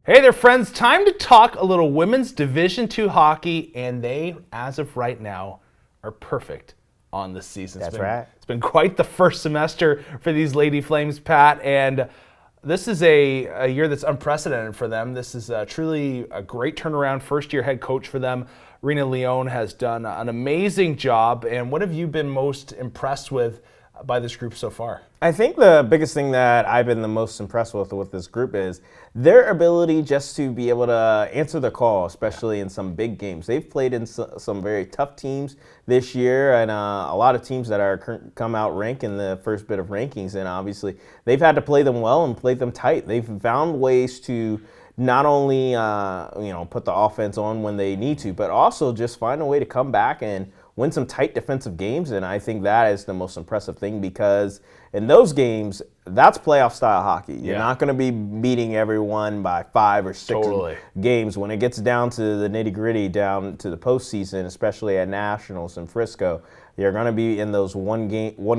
Hey there, friends. Time to talk a little women's Division II hockey, and they, as of right now, are perfect on the season. That's right. It's been quite the first semester for these Lady Flames, Pat, and this is a year that's unprecedented for them. This is truly a great turnaround. First-year head coach for them, Rena Leone, has done an amazing job. And what have you been most impressed with by this group so far? I think the biggest thing that I've been the most impressed with this group is their ability just to be able to answer the call, especially in some big games. They've played in some very tough teams this year, and a lot of teams that are come out rank in the first bit of rankings, and obviously they've had to play them well and play them tight. They've found ways to not only put the offense on when they need to, but also just find a way to come back and win some tight defensive games. And I think that is the most impressive thing, because in those games, that's playoff style hockey. You're not going to be beating everyone by 5 or 6 games. When it gets down to the nitty gritty, down to the postseason, especially at Nationals in Frisco, you're going to be in those one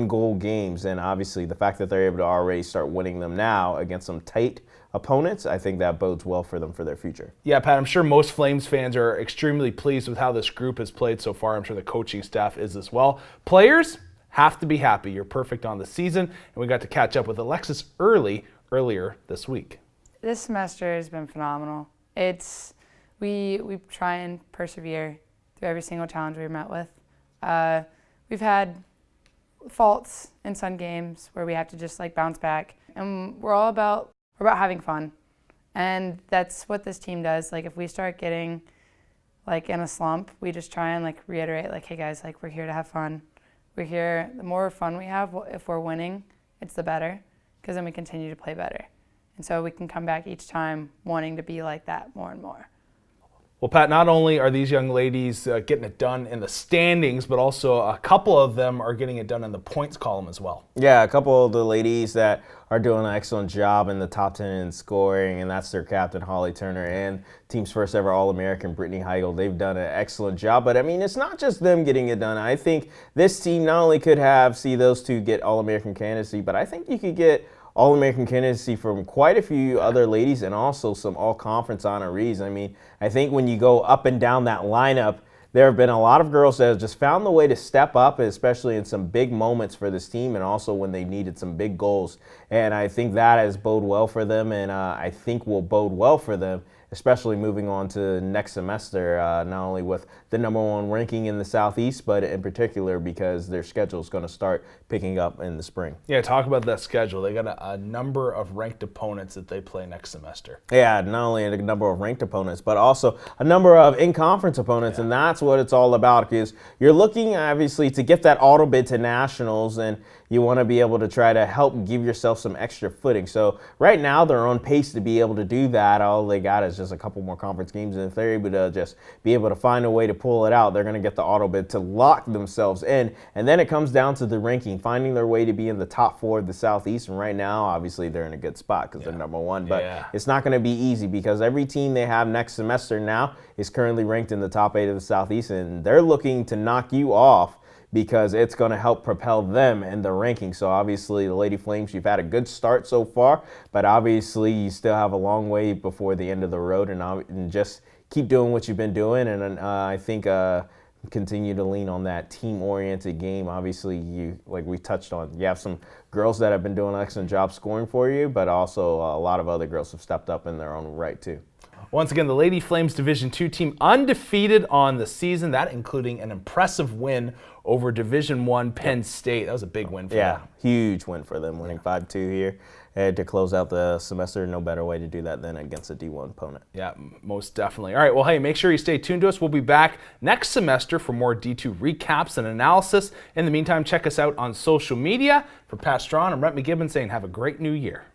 goal games. And obviously the fact that they're able to already start winning them now against some tight opponents, I think that bodes well for them for their future. Yeah, Pat, I'm sure most Flames fans are extremely pleased with how this group has played so far. I'm sure the coaching staff is as well. Players have to be happy. You're perfect on the season, and we got to catch up with Alexis earlier this week. This semester has been phenomenal. We try and persevere through every single challenge we've met with. We've had faults in some games where we have to just bounce back, and we're about having fun, and that's what this team does. If we start getting in a slump, we just try and reiterate, hey guys, we're here to have fun. We're here. The more fun we have, if we're winning, it's the better, because then we continue to play better, and so we can come back each time wanting to be like that more and more. Well, Pat, not only are these young ladies getting it done in the standings, but also a couple of them are getting it done in the points column as well. Yeah, a couple of the ladies that are doing an excellent job in the top 10 in scoring, and that's their captain, Holly Turner, and team's first ever All-American, Brittany Heigl. They've done an excellent job. But, I mean, it's not just them getting it done. I think this team not only could see those two get All-American candidacy, but I think you could get All-American candidacy from quite a few other ladies, and also some all-conference honorees. I mean, I think when you go up and down that lineup, there have been a lot of girls that have just found the way to step up, especially in some big moments for this team, and also when they needed some big goals. And I think that has bode well for them, and I think will bode well for them, especially moving on to next semester, not only with the #1 ranking in the Southeast, but in particular because their schedule is going to start picking up in the spring. Yeah, talk about that schedule. They got a number of ranked opponents that they play next semester. Yeah, not only a number of ranked opponents, but also a number of in-conference opponents, and that's what it's all about, because you're looking, obviously, to get that auto bid to Nationals, and you want to be able to try to help give yourself some extra footing. So right now they're on pace to be able to do that. All they got is just a couple more conference games, and if they're able to just be able to find a way to pull it out, they're going to get the auto bid to lock themselves in. And then it comes down to the ranking, finding their way to be in the top 4 of the Southeast. And right now, obviously, they're in a good spot because they're #1. But it's not going to be easy, because every team they have next semester now is currently ranked in the top 8 of the Southeast, and they're looking to knock you off, because it's going to help propel them in the ranking. So obviously the Lady Flames, you've had a good start so far, but obviously you still have a long way before the end of the road, and just keep doing what you've been doing. And I think continue to lean on that team-oriented game. Obviously, like we touched on, you have some girls that have been doing an excellent job scoring for you, but also a lot of other girls have stepped up in their own right too. Once again, the Lady Flames Division II team undefeated on the season, that including an impressive win over Division I Penn State. That was a big win for them. Yeah, huge win for them, winning 5-2 here. And to close out the semester, no better way to do that than against a D1 opponent. Yeah, most definitely. All right, well, hey, make sure you stay tuned to us. We'll be back next semester for more D2 recaps and analysis. In the meantime, check us out on social media. For Pat Strawn, I'm Brett McGibbon saying have a great new year.